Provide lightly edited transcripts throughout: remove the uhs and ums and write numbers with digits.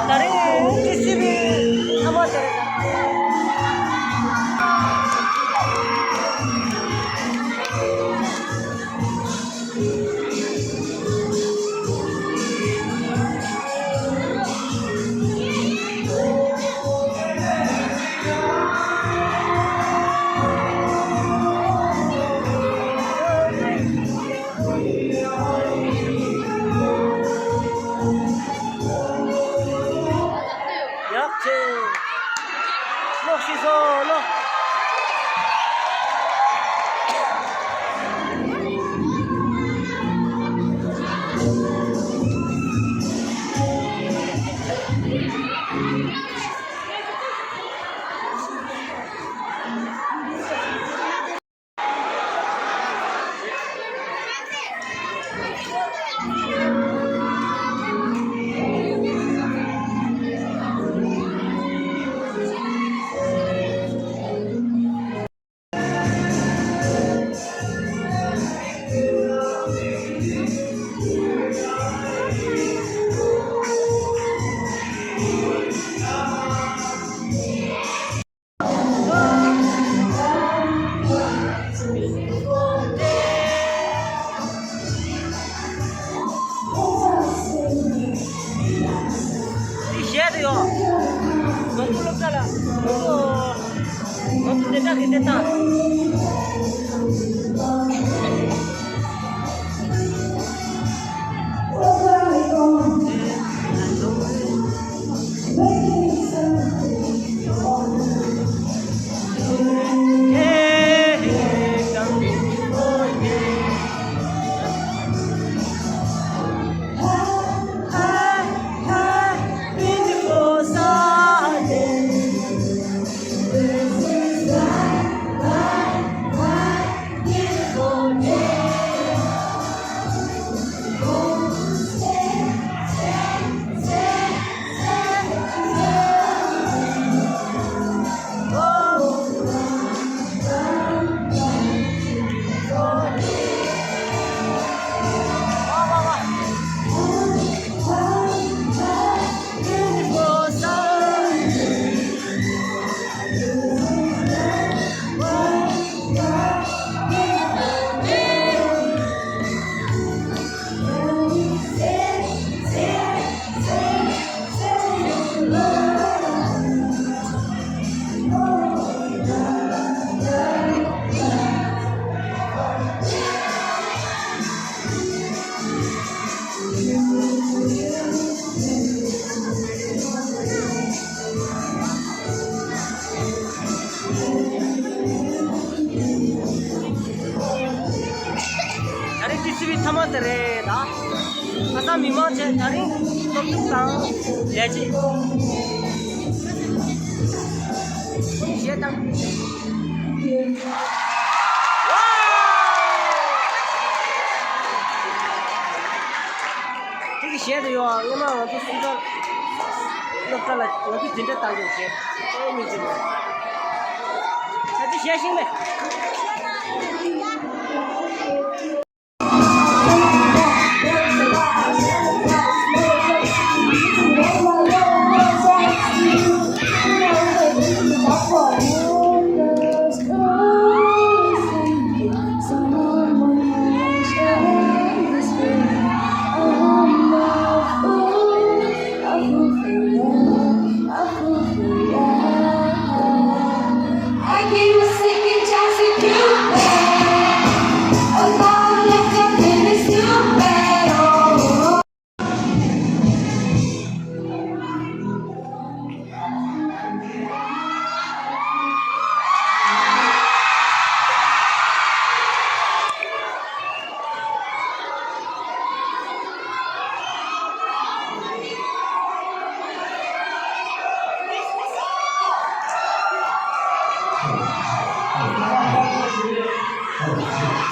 Dari di sini sama dari yakçı. Loh siso loh. Di-share yo. Notulog na lang. Notulog kita. tere da asa mima che dari tok tang leji ye tang这个鞋子哟，我们我就随着那个了，我就跟着当就鞋，哎，你知道？那这鞋行呗。Papa,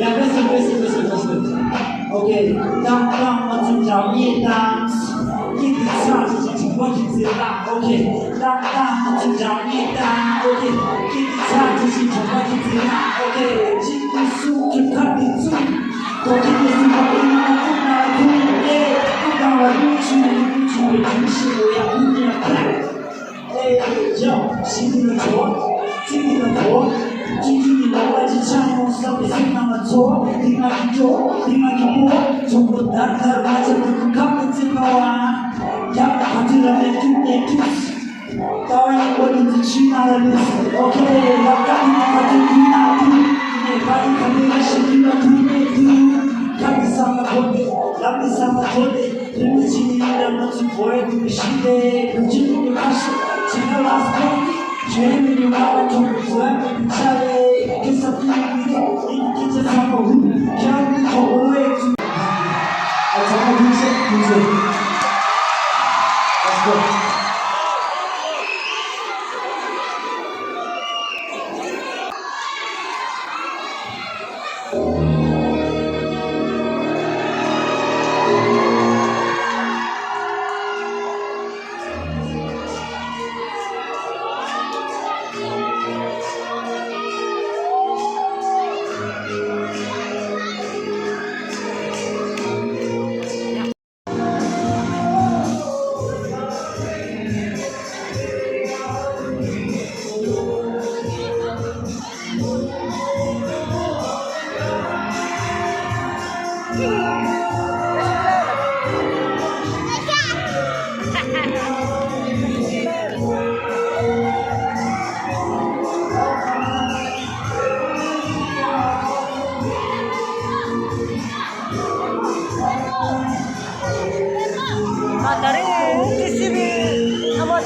两个是，OK，当我寻找夜当，一直唱自己情况一直浪，OK，当我寻找夜当，OK，一直唱自己情况一直浪，OK，今天输就看你输，昨天的是我赢了不拿哭，耶，不管我不去，不是我要不要看。心里的错，心里的错，今天你老外去唱，我手里身上的错，另外一桌，另外一波，从不难的来这不看不见了啊！要喊着来点导演我你去哪了？OK， 要赶紧把这去哪里？你把你看那个心里的土，看你上了火的，让你上了火的，对不起你让我去破坏你的心的，如今你开始。这个老师兄弟，全民的娃娃从不断的下来，跟上你的，你这场保护，向你投喂住。怎么评审？Let's go。dari TCB sama